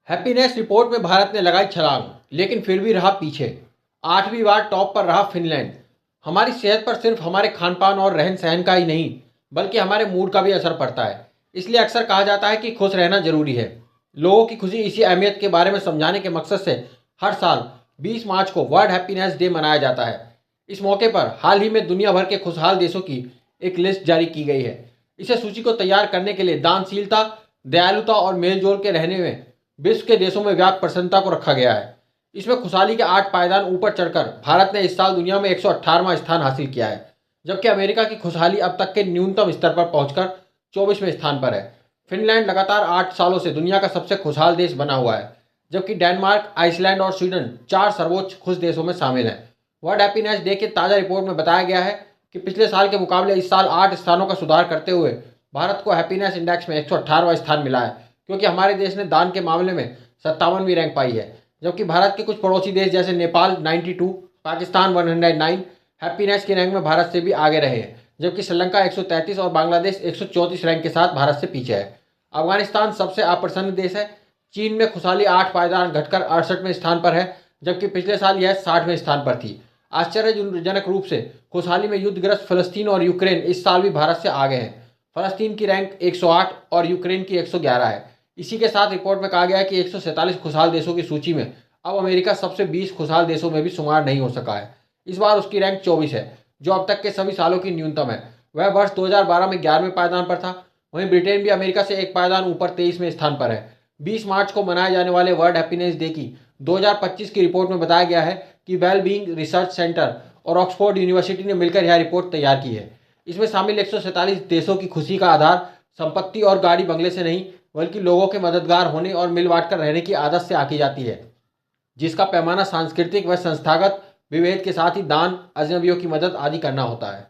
Happiness report में भारत ने लगाई छलांग, लेकिन फिर भी रहा पीछे। 8वीं बार टॉप पर रहा फिनलैंड। हमारी सेहत पर सिर्फ हमारे खान पान और रहन सहन का ही नहीं, बल्कि हमारे मूड का भी असर पड़ता है। इसलिए अक्सर कहा जाता है कि खुश रहना जरूरी है। लोगों की खुशी इसी अहमियत के बारे में समझाने के मकसद से हर साल 20 मार्च को वर्ल्ड हैप्पीनेस डे मनाया जाता है। इस मौके पर हाल ही में दुनिया भर के खुशहाल देशों की एक लिस्ट जारी की गई है। इसे सूची को तैयार करने के लिए दानशीलता, दयालुता और मेलजोल के रहने में विश्व के देशों में व्यापक प्रसन्नता को रखा गया है। इसमें खुशहाली के 8 पायदान ऊपर चढ़कर भारत ने इस साल दुनिया में 118वां स्थान हासिल किया है, जबकि अमेरिका की खुशहाली अब तक के न्यूनतम स्तर पर पहुंचकर 24वें स्थान पर है। फिनलैंड लगातार 8 सालों से दुनिया का सबसे खुशहाल देश बना हुआ है, जबकि डेनमार्क, आइसलैंड और स्वीडन 4 सर्वोच्च खुश देशों में शामिल हैं। वर्ल्ड हैप्पीनेस डे की ताज़ा रिपोर्ट में बताया गया है कि पिछले साल के मुकाबले इस साल 8 स्थानों का सुधार करते हुए भारत को हैप्पीनेस इंडेक्स में 118वां स्थान मिला है, क्योंकि हमारे देश ने दान के मामले में 57वीं रैंक पाई है। जबकि भारत के कुछ पड़ोसी देश जैसे नेपाल 92, पाकिस्तान 109 हैप्पीनेस की रैंक में भारत से भी आगे रहे हैं, जबकि श्रीलंका 133 और बांग्लादेश 134 रैंक के साथ भारत से पीछे है। अफगानिस्तान सबसे अप्रसन्न देश है। चीन में खुशहाली 8 पायदान घटकर 68वें स्थान पर है, जबकि पिछले साल यह 60वें स्थान पर थी। आश्चर्यजनक रूप से खुशहाली में युद्धग्रस्त फलस्तीन और यूक्रेन इस साल भी भारत से आगे हैं। फलस्तीन की रैंक 108 और यूक्रेन की 111 है। इसी के साथ रिपोर्ट में कहा गया है कि 147 खुशहाल देशों की सूची में अब अमेरिका सबसे 20 खुशहाल देशों में भी शुमार नहीं हो सका है। इस बार उसकी रैंक 24 है, जो अब तक के सभी सालों की न्यूनतम है। वह वर्ष 2012 में 11वें पायदान पर था। वहीं ब्रिटेन भी अमेरिका से एक पायदान ऊपर 23वें स्थान पर है। 20 मार्च को मनाए जाने वाले वर्ल्ड हैप्पीनेस डे की 2025 की रिपोर्ट में बताया गया है कि वेल बीइंग रिसर्च सेंटर और ऑक्सफोर्ड यूनिवर्सिटी ने मिलकर यह रिपोर्ट तैयार की है। इसमें शामिल 147 देशों की खुशी का आधार संपत्ति और गाड़ी बंगले से नहीं, बल्कि लोगों के मददगार होने और मिल बांट कर रहने की आदत से आकी जाती है, जिसका पैमाना सांस्कृतिक व संस्थागत विभेद के साथ ही दान, अजनबियों की मदद आदि करना होता है।